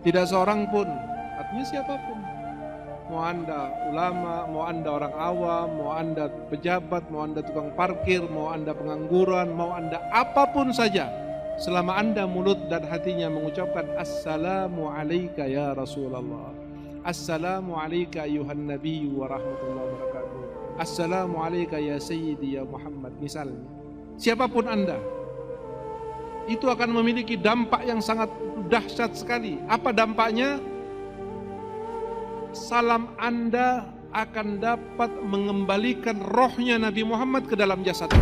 Tidak seorang pun, artinya siapapun, mau Anda ulama, mau Anda orang awam, mau Anda pejabat, mau Anda tukang parkir, mau Anda pengangguran, mau Anda apapun saja, selama Anda mulut dan hatinya mengucapkan Assalamu alayka ya Rasulullah, Assalamu alayka ayuhan Nabi wa rahmatullahi wa barakatuh, Assalamu alayka ya Sayyidi ya Muhammad, misalnya, siapapun Anda, itu akan memiliki dampak yang sangat dahsyat sekali. Apa dampaknya? Salam Anda akan dapat mengembalikan rohnya Nabi Muhammad ke dalam jasad.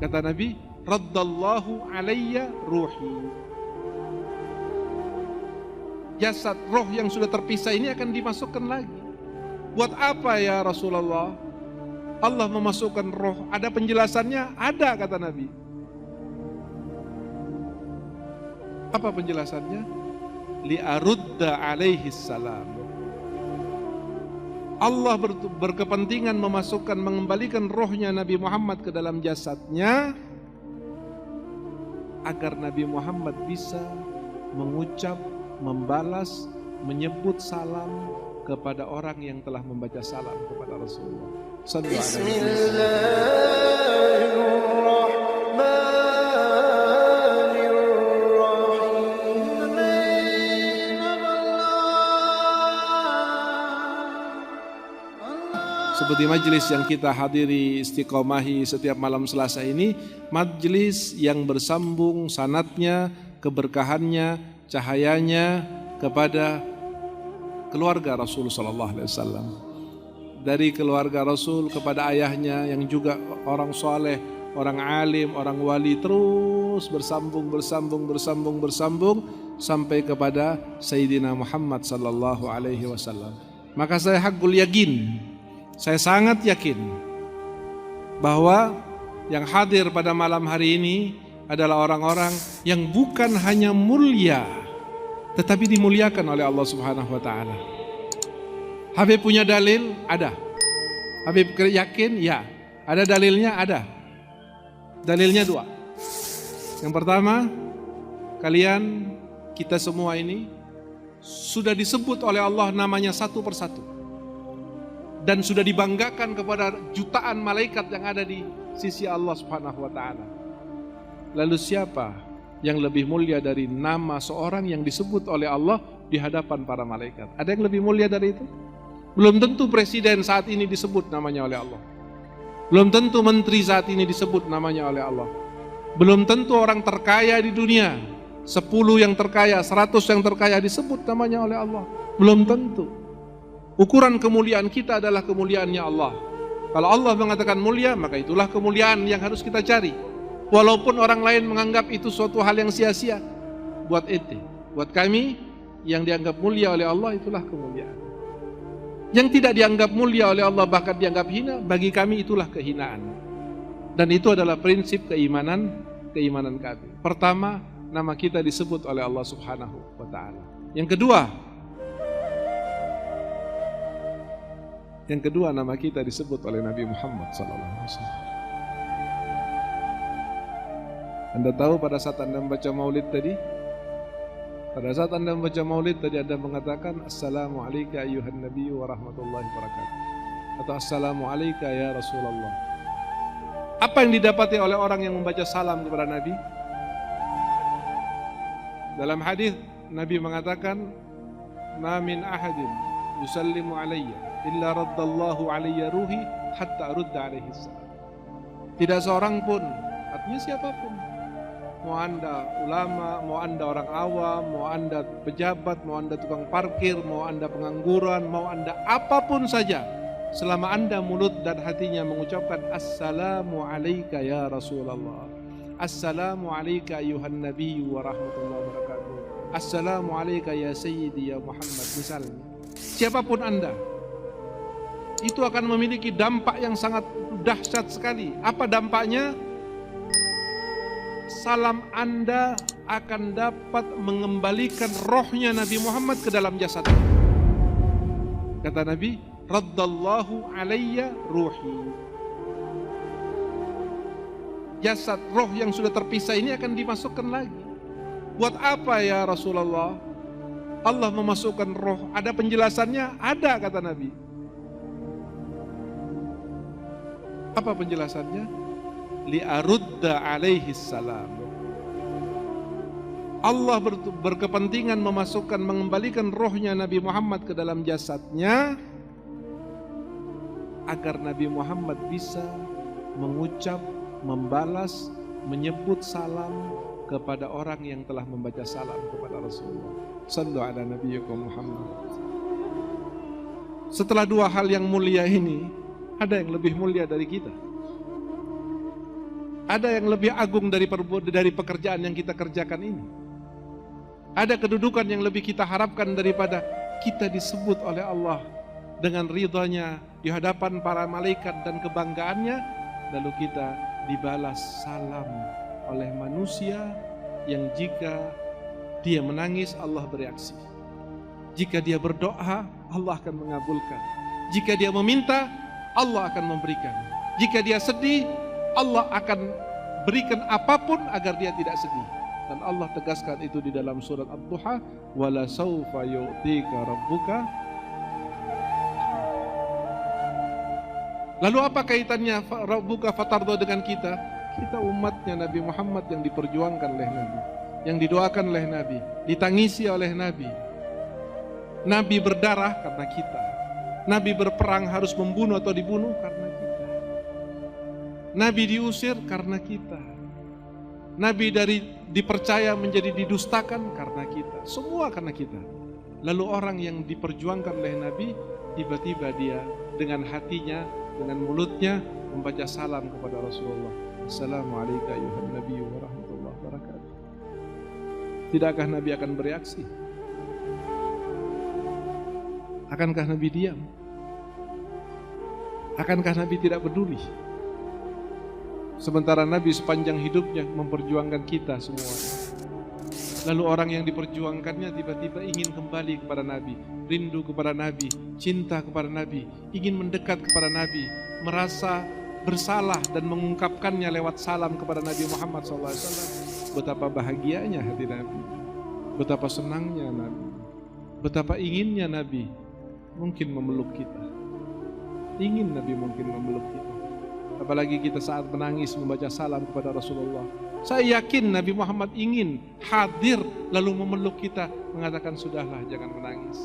Kata Nabi, raddallahu alayya ruhi. Jasad, roh yang sudah terpisah ini akan dimasukkan lagi. Buat apa ya Rasulullah? Allah memasukkan roh, ada penjelasannya? Ada, kata Nabi. Apa penjelasannya? Li'arudda alaihi salam. Allah berkepentingan memasukkan, mengembalikan rohnya Nabi Muhammad ke dalam jasadnya agar Nabi Muhammad bisa mengucap, membalas, menyebut salam kepada orang yang telah membaca salam kepada Rasulullah. Seperti majelis yang kita hadiri istiqomahi setiap malam Selasa ini, majelis yang bersambung sanatnya, keberkahannya, cahayanya kepada keluarga Rasul sallallahu alaihi wasallam. Dari keluarga Rasul kepada ayahnya yang juga orang soleh, orang alim, orang wali, terus bersambung sampai kepada Sayyidina Muhammad sallallahu alaihi wasallam. Maka saya hakul yakin, saya sangat yakin bahwa yang hadir pada malam hari ini adalah orang-orang yang bukan hanya mulia, tetapi dimuliakan oleh Allah Subhanahu wa taala. Habib punya dalil? Ada. Habib yakin? Ya. Ada dalilnya? Ada. Dalilnya dua. Yang pertama, kalian, kita semua ini sudah disebut oleh Allah namanya satu persatu. Dan sudah dibanggakan kepada jutaan malaikat yang ada di sisi Allah Subhanahu wa taala. Lalu siapa yang lebih mulia dari nama seorang yang disebut oleh Allah di hadapan para malaikat? Ada yang lebih mulia dari itu? Belum tentu presiden saat ini disebut namanya oleh Allah. Belum tentu menteri saat ini disebut namanya oleh Allah. Belum tentu orang terkaya di dunia, 10 yang terkaya, 100 yang terkaya disebut namanya oleh Allah. Belum tentu. Ukuran kemuliaan kita adalah kemuliaannya Allah. Kalau Allah mengatakan mulia, maka itulah kemuliaan yang harus kita cari. Walaupun orang lain menganggap itu suatu hal yang sia-sia. Buat ente, buat kami, yang dianggap mulia oleh Allah itulah kemuliaan. Yang tidak dianggap mulia oleh Allah, bahkan dianggap hina, bagi kami itulah kehinaan. Dan itu adalah prinsip keimanan kami. Pertama, nama kita disebut oleh Allah Subhanahu wa taala. Yang kedua, nama kita disebut oleh Nabi Muhammad sallallahu alaihi wasallam. Anda tahu pada saat Anda membaca maulid tadi? Pada saat Anda membaca maulid tadi Anda mengatakan Assalamu alayka ayuhan Nabi wa rahmatullahi wa barakatuh, atau Assalamu alayka ya Rasulullah. Apa yang didapati oleh orang yang membaca salam kepada Nabi? Dalam hadis Nabi mengatakan, "Ma min ahadin yusallimu alayya illa raddallahu alayya ruhi hatta arudda alaihi salam." Tidak seorang pun, artinya siapapun, mau Anda ulama, mau Anda orang awam, mau Anda pejabat, mau Anda tukang parkir, mau Anda pengangguran, mau Anda apapun saja, selama Anda mulut dan hatinya mengucapkan Assalamu alayka ya Rasulullah, Assalamu alayka ayuhan Nabi wa rahmatullahi wa barakatuh, Assalamu alayka ya Sayyidi ya Muhammad, misalnya, siapapun Anda, itu akan memiliki dampak yang sangat dahsyat sekali. Apa dampaknya? Salam Anda akan dapat mengembalikan rohnya Nabi Muhammad ke dalam jasad. Kata Nabi, raddallahu alayya ruhi. Jasad, roh yang sudah terpisah ini akan dimasukkan lagi. Buat apa ya Rasulullah Allah memasukkan roh? Ada penjelasannya? Ada, kata Nabi. Apa penjelasannya? Li'arudda alaihi salam. Allah berkepentingan memasukkan, mengembalikan rohnya Nabi Muhammad ke dalam jasadnya agar Nabi Muhammad bisa mengucap, membalas, menyebut salam kepada orang yang telah membaca salam kepada Rasulullah. Sallu ala nabiyyikum Muhammad. Setelah dua hal yang mulia ini, ada yang lebih mulia dari kita. Ada yang lebih agung dari pekerjaan yang kita kerjakan ini. Ada kedudukan yang lebih kita harapkan daripada kita disebut oleh Allah dengan ridhanya di hadapan para malaikat dan kebanggaannya, lalu kita dibalas salam oleh manusia yang jika dia menangis Allah bereaksi, jika dia berdoa Allah akan mengabulkan, jika dia meminta Allah akan memberikan, jika dia sedih Allah akan berikan apapun agar dia tidak sedih. Dan Allah tegaskan itu di dalam surat Ad-Duha, wala saufa yu'tika rabbuka. Lalu apa kaitannya rabbuka fatardo dengan kita? Kita umatnya Nabi Muhammad yang diperjuangkan oleh Nabi, yang didoakan oleh Nabi, ditangisi oleh Nabi. Nabi berdarah karena kita. Nabi berperang harus membunuh atau dibunuh karena kita. Nabi diusir karena kita. Nabi dipercaya menjadi didustakan karena kita. Semua karena kita. Lalu orang yang diperjuangkan oleh Nabi, tiba-tiba dia dengan hatinya, dengan mulutnya membaca salam kepada Rasulullah. Assalamualaikum ayuhan Nabi wa rahmatullahi wa barakatuh. Tidakkah Nabi akan bereaksi? Akankah Nabi diam? Akankah Nabi tidak peduli? Sementara Nabi sepanjang hidupnya memperjuangkan kita semua. Lalu orang yang diperjuangkannya tiba-tiba ingin kembali kepada Nabi, rindu kepada Nabi, cinta kepada Nabi, ingin mendekat kepada Nabi, merasa bersalah dan mengungkapkannya lewat salam kepada Nabi Muhammad SAW. Betapa bahagianya hati Nabi, betapa senangnya Nabi, betapa inginnya Nabi mungkin memeluk kita. Ingin Nabi mungkin memeluk kita. Apalagi kita saat menangis membaca salam kepada Rasulullah. Saya yakin Nabi Muhammad ingin hadir lalu memeluk kita, mengatakan sudahlah jangan menangis.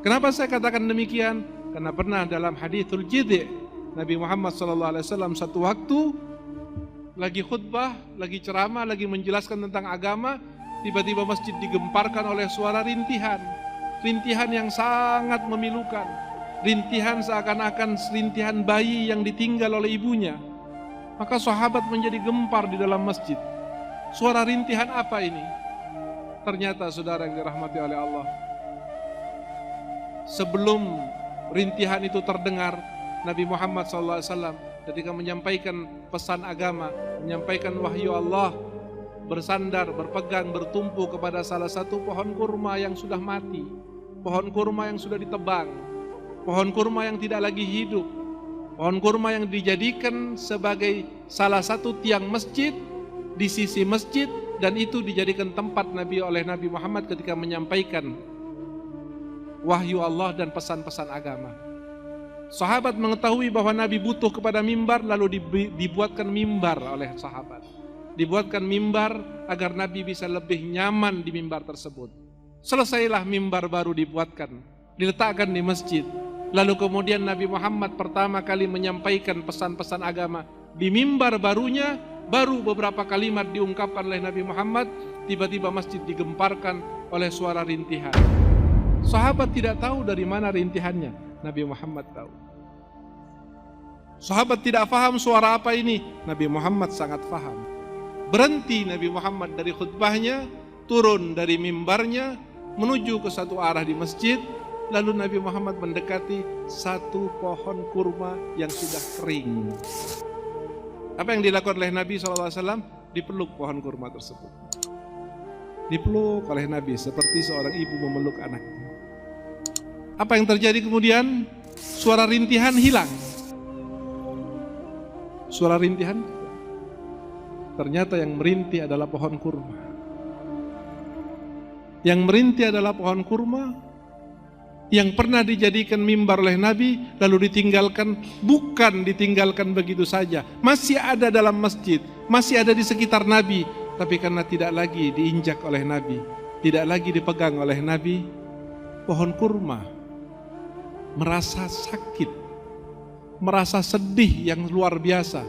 Kenapa saya katakan demikian? Karena pernah dalam hadithul jidhi' Nabi Muhammad SAW satu waktu lagi khutbah, lagi ceramah, lagi menjelaskan tentang agama, tiba-tiba masjid digemparkan oleh suara rintihan. Rintihan yang sangat memilukan. Rintihan seakan-akan rintihan bayi yang ditinggal oleh ibunya. Maka sahabat menjadi gempar di dalam masjid. Suara rintihan apa ini? Ternyata saudara yang dirahmati oleh Allah, sebelum rintihan itu terdengar, Nabi Muhammad SAW ketika menyampaikan pesan agama, menyampaikan wahyu Allah, bersandar, berpegang, bertumpu kepada salah satu pohon kurma yang sudah mati, pohon kurma yang sudah ditebang, pohon kurma yang tidak lagi hidup, pohon kurma yang dijadikan sebagai salah satu tiang masjid di sisi masjid, dan itu dijadikan tempat Nabi oleh Nabi Muhammad ketika menyampaikan wahyu Allah dan pesan-pesan agama. Sahabat mengetahui bahwa Nabi butuh kepada mimbar, lalu dibuatkan mimbar oleh sahabat. Dibuatkan mimbar agar Nabi bisa lebih nyaman di mimbar tersebut. Selesailah mimbar baru dibuatkan, diletakkan di masjid. Lalu kemudian Nabi Muhammad pertama kali menyampaikan pesan-pesan agama. Di mimbar barunya, baru beberapa kalimat diungkapkan oleh Nabi Muhammad, tiba-tiba masjid digemparkan oleh suara rintihan. Sahabat tidak tahu dari mana rintihannya, Nabi Muhammad tahu. Sahabat tidak faham suara apa ini, Nabi Muhammad sangat faham. Berhenti Nabi Muhammad dari khutbahnya, turun dari mimbarnya, menuju ke satu arah di masjid. Lalu Nabi Muhammad mendekati satu pohon kurma yang sudah kering. Apa yang dilakukan oleh Nabi SAW? Dipeluk pohon kurma tersebut. Dipeluk oleh Nabi seperti seorang ibu memeluk anaknya. Apa yang terjadi kemudian? Suara rintihan hilang. Suara rintihan, ternyata yang merintih adalah pohon kurma. Yang merintih adalah pohon kurma yang pernah dijadikan mimbar oleh Nabi, lalu ditinggalkan, bukan ditinggalkan begitu saja. Masih ada dalam masjid, masih ada di sekitar Nabi, tapi karena tidak lagi diinjak oleh Nabi, tidak lagi dipegang oleh Nabi, pohon kurma merasa sakit, merasa sedih yang luar biasa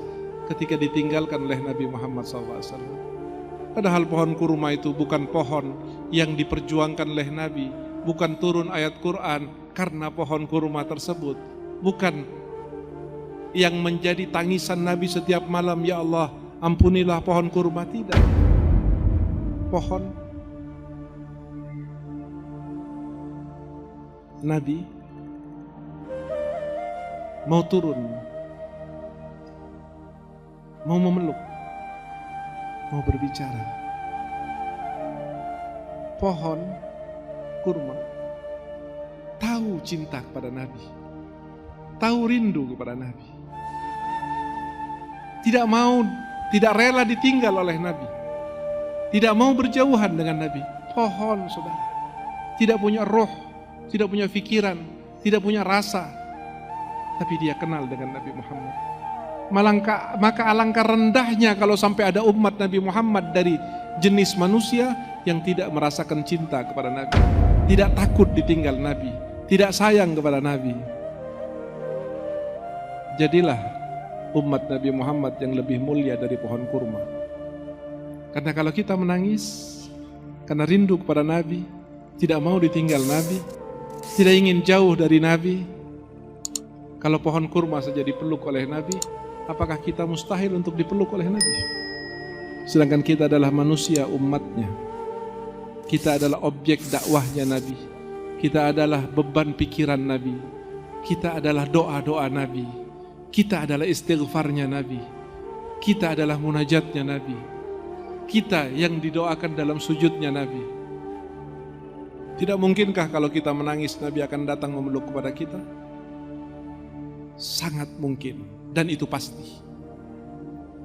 ketika ditinggalkan oleh Nabi Muhammad SAW. Padahal pohon kurma itu bukan pohon yang diperjuangkan oleh Nabi, bukan turun ayat Quran karena pohon kurma tersebut, bukan yang menjadi tangisan Nabi setiap malam, ya Allah ampunilah pohon kurma, tidak. Pohon Nabi mau turun, mau memeluk, mau berbicara. Pohon kurma tahu cinta kepada Nabi, tahu rindu kepada Nabi, tidak rela ditinggal oleh Nabi, tidak mau berjauhan dengan Nabi. Pohon, saudara, tidak punya roh, tidak punya pikiran, tidak punya rasa, tapi dia kenal dengan Nabi Muhammad. Maka alangkah rendahnya kalau sampai ada umat Nabi Muhammad dari jenis manusia yang tidak merasakan cinta kepada Nabi, tidak takut ditinggal Nabi, tidak sayang kepada Nabi. Jadilah umat Nabi Muhammad yang lebih mulia dari pohon kurma. Karena kalau kita menangis karena rindu kepada Nabi, tidak mau ditinggal Nabi, tidak ingin jauh dari Nabi, kalau pohon kurma saja dipeluk oleh Nabi, apakah kita mustahil untuk dipeluk oleh Nabi? Sedangkan kita adalah manusia, umatnya. Kita adalah objek dakwahnya Nabi. Kita adalah beban pikiran Nabi. Kita adalah doa-doa Nabi. Kita adalah istighfarnya Nabi. Kita adalah munajatnya Nabi. Kita yang didoakan dalam sujudnya Nabi. Tidak mungkinkah kalau kita menangis Nabi akan datang memeluk kepada kita? Sangat mungkin, dan itu pasti.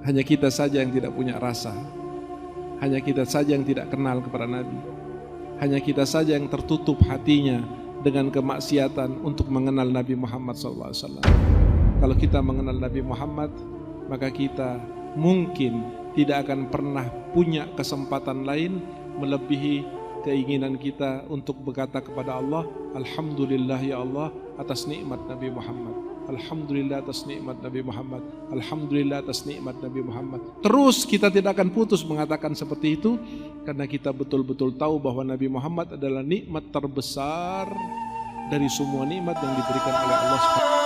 Hanya kita saja yang tidak punya rasa. Hanya kita saja yang tidak kenal kepada Nabi. Hanya kita saja yang tertutup hatinya dengan kemaksiatan untuk mengenal Nabi Muhammad SAW. Kalau kita mengenal Nabi Muhammad, maka kita mungkin tidak akan pernah punya kesempatan lain melebihi keinginan kita untuk berkata kepada Allah, Alhamdulillah ya Allah atas nikmat Nabi Muhammad. Alhamdulillah atas nikmat Nabi Muhammad. Alhamdulillah atas nikmat Nabi Muhammad. Terus kita tidak akan putus mengatakan seperti itu, karena kita betul-betul tahu bahwa Nabi Muhammad adalah nikmat terbesar dari semua nikmat yang diberikan oleh Allah SWT.